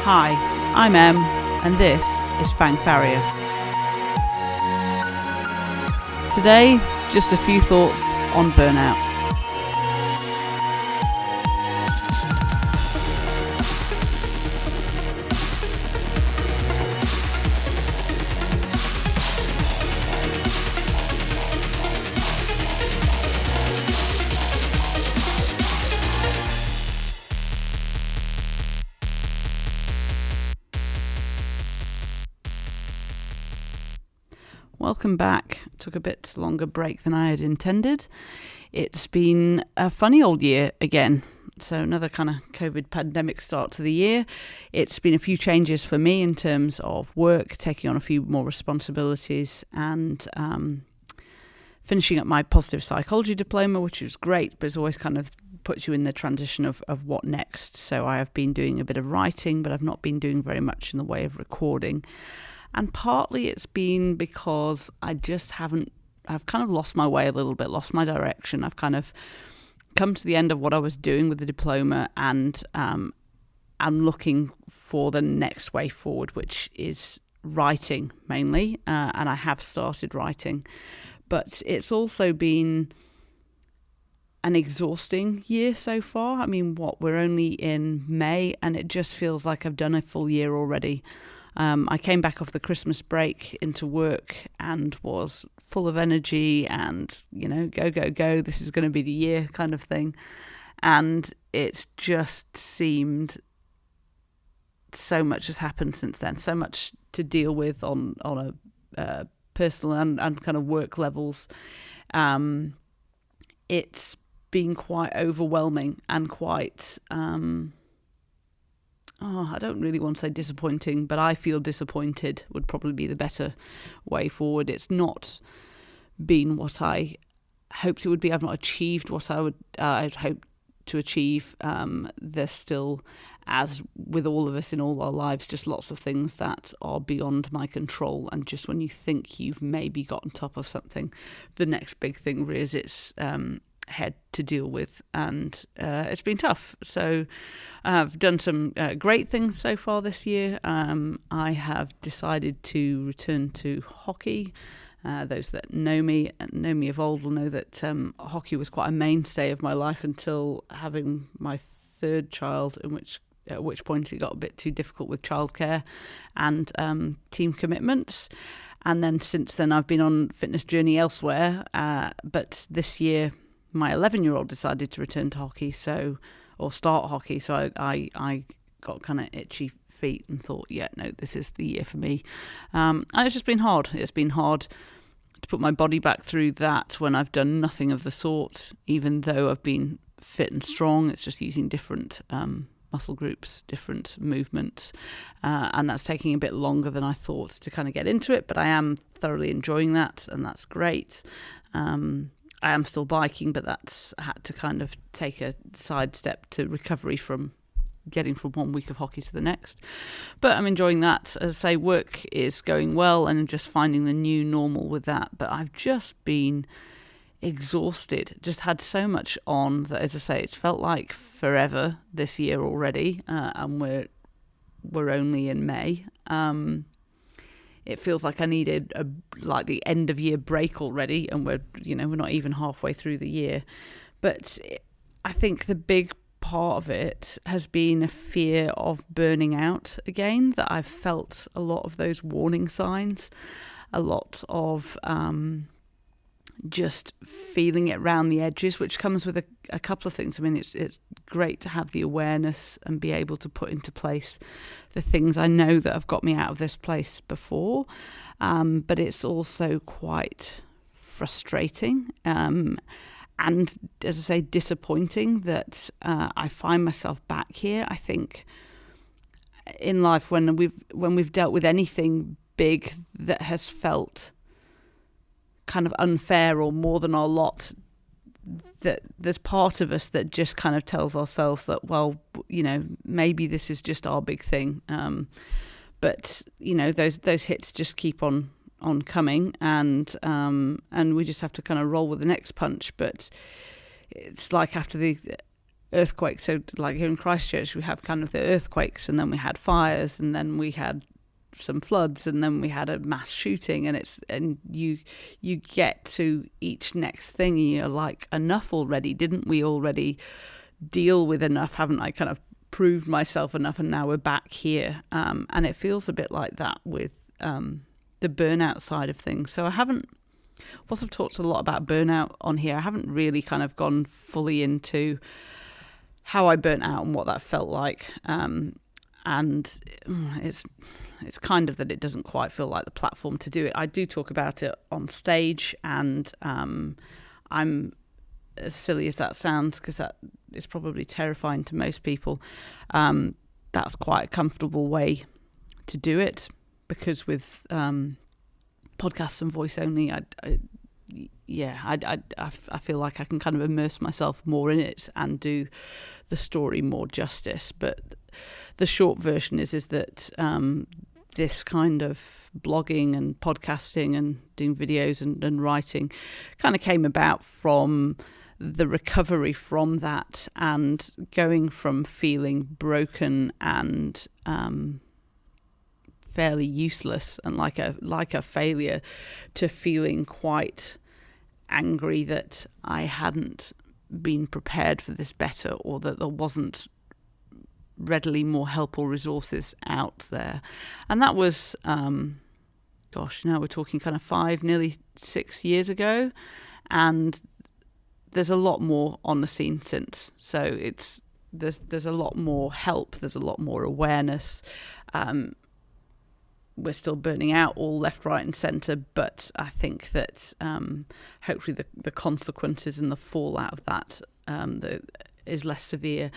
Hi, I'm Em, and this is Fangfaria. Today, just a few thoughts on burnout. Welcome back. Took a bit longer break than I had intended. It's been a funny old year again. So another kind of COVID pandemic start to the year. It's been a few changes for me in terms of work, taking on a few more responsibilities and finishing up my positive psychology diploma, which is great, but it's always kind of puts you in the transition of what next. So I have been doing a bit of writing, but I've not been doing very much in the way of recording. And partly it's been because I've kind of lost my way a little bit, lost my direction. I've kind of come to the end of what I was doing with the diploma, and I'm looking for the next way forward, which is writing mainly. And I have started writing, but it's also been an exhausting year so far. I mean, we're only in May, and it just feels like I've done a full year already. I came back off the Christmas break into work and was full of energy and, go, this is going to be the year kind of thing. And it's just seemed so much has happened since then, so much to deal with on a personal and kind of work levels. It's been quite overwhelming and quite... I don't really want to say disappointing, but I feel disappointed would probably be the better way forward. It's not been what I hoped it would be. I've not achieved what I'd hoped to achieve. There's still, as with all of us in all our lives, just lots of things that are beyond my control. And just when you think you've maybe got on top of something, the next big thing rears its head to deal with, and it's been tough. So I've done some great things so far this year. I have decided to return to hockey. Those that know me of old will know that hockey was quite a mainstay of my life until having my third child, at which point it got a bit too difficult with childcare and team commitments. And then since then I've been on fitness journey elsewhere, but this year my 11-year-old decided to return to hockey, or start hockey. So I got kind of itchy feet and thought, yeah, no, this is the year for me. And it's just been hard. It's been hard to put my body back through that when I've done nothing of the sort, even though I've been fit and strong. It's just using different muscle groups, different movements. And that's taking a bit longer than I thought to kind of get into it. But I am thoroughly enjoying that, and that's great. I am still biking, but that's had to kind of take a sidestep to recovery from getting from 1 week of hockey to the next. But I'm enjoying that. As I say, work is going well and just finding the new normal with that. But I've just been exhausted, just had so much on that, as I say, it's felt like forever this year already, and we're only in May. It feels like I needed the end of year break already, and we're not even halfway through the year. But I think the big part of it has been a fear of burning out again, that I've felt a lot of those warning signs, a lot of just feeling it around the edges, which comes with a couple of things. I mean, it's great to have the awareness and be able to put into place the things I know that have got me out of this place before, but it's also quite frustrating and, as I say, disappointing that I find myself back here. I think in life, when we've dealt with anything big that has felt kind of unfair or more than our lot, that there's part of us that just kind of tells ourselves that, well, maybe this is just our big thing. But those hits just keep on coming, and we just have to kind of roll with the next punch. But it's like after earthquakes. So like here in Christchurch, we have kind of the earthquakes, and then we had fires, and then we had some floods, and then we had a mass shooting, and you get to each next thing and you're like, enough already. Didn't we already deal with enough? Haven't I kind of proved myself enough, and now we're back here? And it feels a bit like that with the burnout side of things. So whilst I've talked a lot about burnout on here, I haven't really kind of gone fully into how I burnt out and what that felt like. And it's kind of that it doesn't quite feel like the platform to do it. I do talk about it on stage, and I'm, as silly as that sounds, because that is probably terrifying to most people, that's quite a comfortable way to do it, because with podcasts and voice only, I feel like I can kind of immerse myself more in it and do the story more justice. But the short version is that this kind of blogging and podcasting and doing videos and writing kind of came about from the recovery from that, and going from feeling broken and fairly useless and like a failure, to feeling quite angry that I hadn't been prepared for this better, or that there wasn't readily more help or resources out there. And that was now we're talking kind of 5, nearly 6 years ago, and there's a lot more on the scene since. So there's a lot more help, there's a lot more awareness. We're still burning out all left, right and centre, but I think that hopefully the consequences and the fallout of that is less severe,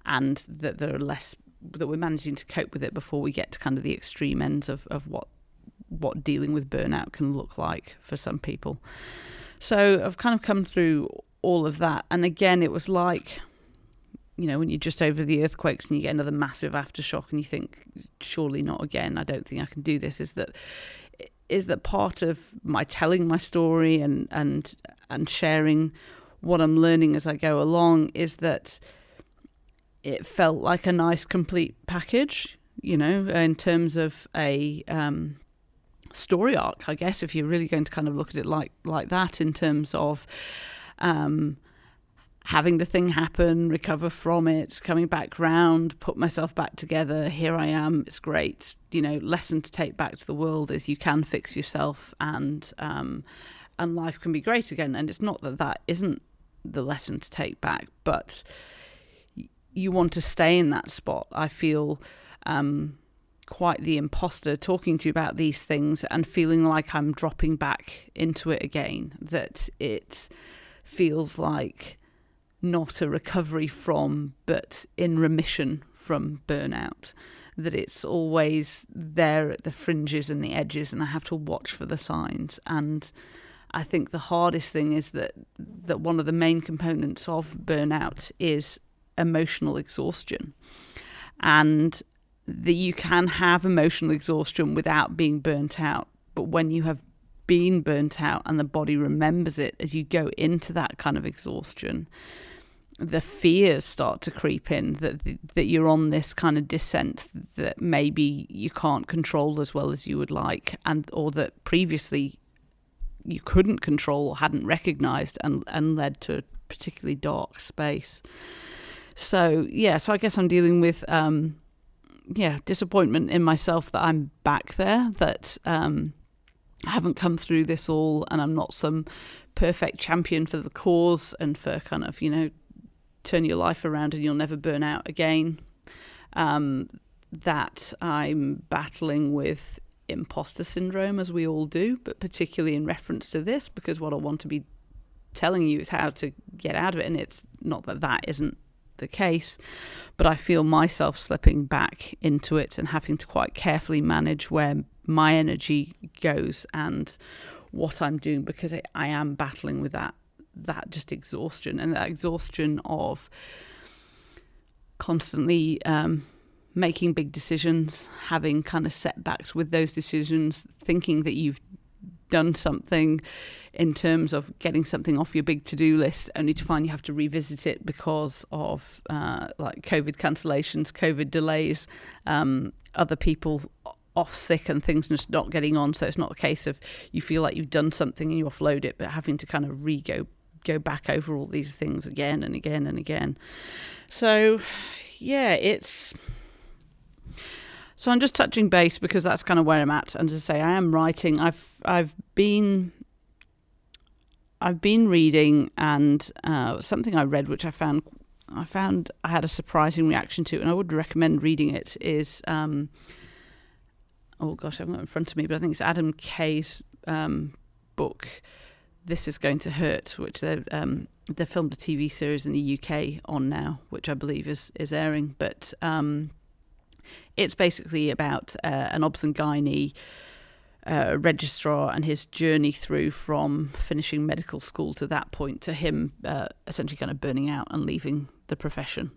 and that there are less, that we're managing to cope with it before we get to kind of the extreme ends of what dealing with burnout can look like for some people. So I've kind of come through all of that, and again, it was like, when you're just over the earthquakes and you get another massive aftershock and you think, surely not again, I don't think I can do this, is that part of my telling my story and sharing what I'm learning as I go along is that it felt like a nice complete package, in terms of a story arc, I guess, if you're really going to kind of look at it like that, in terms of having the thing happen, recover from it, coming back round, put myself back together. Here I am. It's great. Lesson to take back to the world is you can fix yourself, and life can be great again. And it's not that isn't the lesson to take back, but you want to stay in that spot. I feel quite the imposter talking to you about these things and feeling like I'm dropping back into it again, that it feels like not a recovery from, but in remission from burnout, that it's always there at the fringes and the edges, and I have to watch for the signs. And I think the hardest thing is that one of the main components of burnout is emotional exhaustion, and that you can have emotional exhaustion without being burnt out. But when you have been burnt out and the body remembers it as you go into that kind of exhaustion, the fears start to creep in that you're on this kind of descent that maybe you can't control as well as you would like, or that previously you couldn't control or hadn't recognised, and led to a particularly dark space. So I guess I'm dealing with disappointment in myself that I'm back there, that I haven't come through this all, and I'm not some perfect champion for the cause and for kind of, turn your life around and you'll never burn out again. That I'm battling with imposter syndrome, as we all do, but particularly in reference to this, because what I want to be telling you is how to get out of it. And it's not that isn't the case, but I feel myself slipping back into it and having to quite carefully manage where my energy goes and what I'm doing, because I am battling with that just exhaustion, and that exhaustion of constantly making big decisions, having kind of setbacks with those decisions, thinking that you've done something in terms of getting something off your big to-do list, only to find you have to revisit it because of like COVID cancellations, COVID delays, other people off sick and things just not getting on. So it's not a case of you feel like you've done something and you offload it, but having to kind of go back over all these things again and again and again. So yeah, so I'm just touching base because that's kind of where I'm at. And as I say, I am writing. I've been reading, and something I read which I found I had a surprising reaction to, and I would recommend reading it, is oh gosh, I haven't got it in front of me, but I think it's Adam Kay's book, This Is Going to Hurt, which they've filmed a TV series in the UK on now, which I believe is airing. But it's basically about an obs-and-gynae registrar and his journey through from finishing medical school to that point, to him essentially kind of burning out and leaving the profession.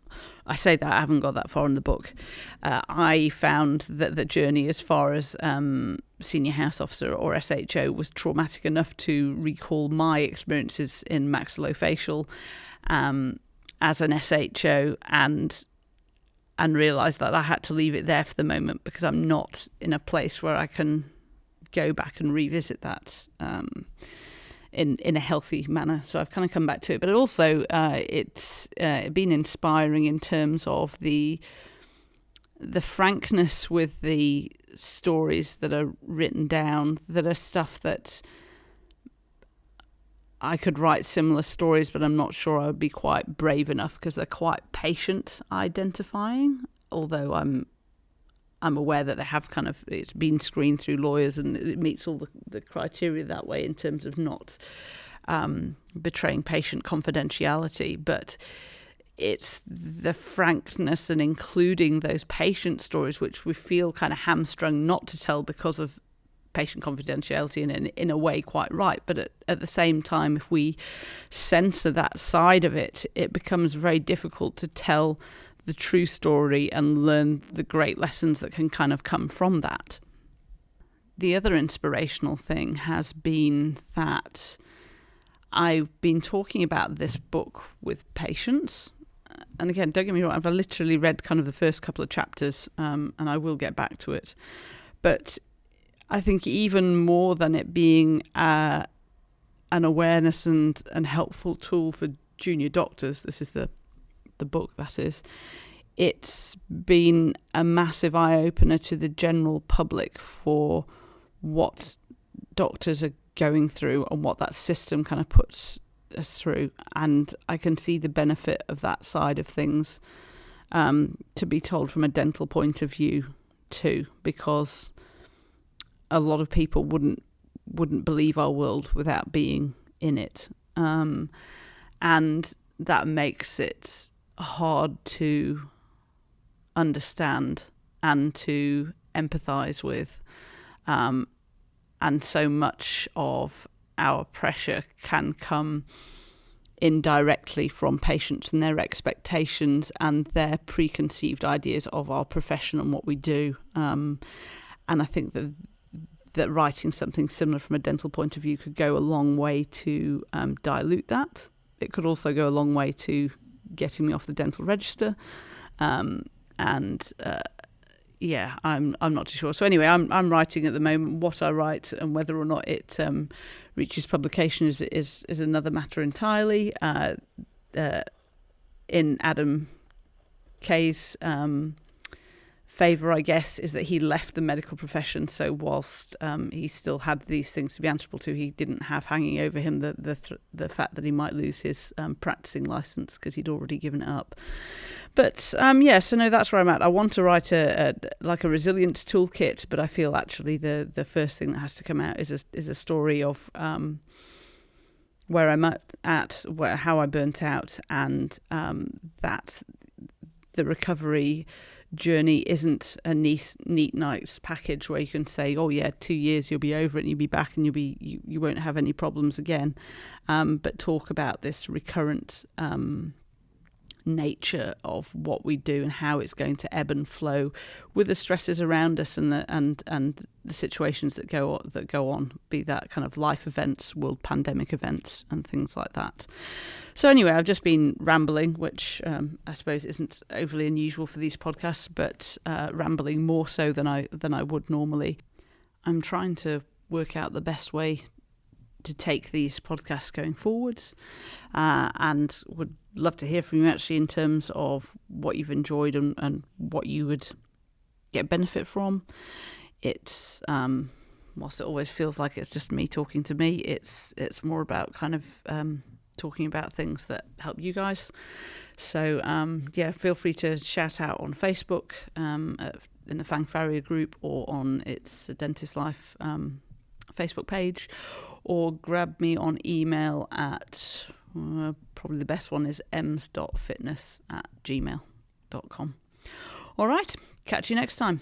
I say that, I haven't got that far in the book. I found that the journey as far as senior house officer or SHO was traumatic enough to recall my experiences in maxillofacial as an SHO, and realise that I had to leave it there for the moment because I'm not in a place where I can go back and revisit that in a healthy manner. So I've kind of come back to it, but also it's been inspiring in terms of the frankness with the stories that are written down, that are stuff that I could write similar stories, but I'm not sure I would be quite brave enough because they're quite patient identifying, although I'm aware that they have kind of, it's been screened through lawyers and it meets all the criteria that way in terms of not betraying patient confidentiality. But it's the frankness and including those patient stories, which we feel kind of hamstrung not to tell because of patient confidentiality, and in a way quite right. But at the same time, if we censor that side of it, it becomes very difficult to tell the true story and learn the great lessons that can kind of come from that. The other inspirational thing has been that I've been talking about this book with patients. And again, don't get me wrong, I've literally read kind of the first couple of chapters, and I will get back to it. But I think even more than it being an awareness and helpful tool for junior doctors, this is the book that is, it's been a massive eye-opener to the general public for what doctors are going through and what that system kind of puts us through. And I can see the benefit of that side of things, to be told from a dental point of view too, because a lot of people wouldn't believe our world without being in it, and that makes it hard to understand and to empathise with, and so much of our pressure can come indirectly from patients and their expectations and their preconceived ideas of our profession and what we do, and I think that writing something similar from a dental point of view could go a long way to dilute that. It could also go a long way to getting me off the dental register, I'm not too sure. So anyway, I'm writing at the moment. What I write and whether or not it reaches publication is another matter entirely. In Adam Kay's favour, I guess, is that he left the medical profession. So whilst he still had these things to be answerable to, he didn't have hanging over him the fact that he might lose his practicing licence because he'd already given it up. But so no, that's where I'm at. I want to write a resilience toolkit, but I feel actually the first thing that has to come out is a story of where I'm at, how I burnt out, and that the recovery journey isn't a neat nice package where you can say, oh yeah, 2 years you'll be over it and you'll be back and you won't have any problems again, but talk about this recurrent nature of what we do and how it's going to ebb and flow with the stresses around us and the situations that go on, be that kind of life events, world pandemic events and things like that. So anyway, I've just been rambling, which I suppose isn't overly unusual for these podcasts, but rambling more so than I would normally. I'm trying to work out the best way to take these podcasts going forwards, and would love to hear from you actually in terms of what you've enjoyed and what you would get benefit from. It's whilst it always feels like it's just me talking to me, it's more about kind of talking about things that help you guys. So feel free to shout out on Facebook in the Fang Farrier group, or on It's a Dentist Life Facebook page, or grab me on email at probably the best one is ems.fitness@gmail.com. All right, catch you next time.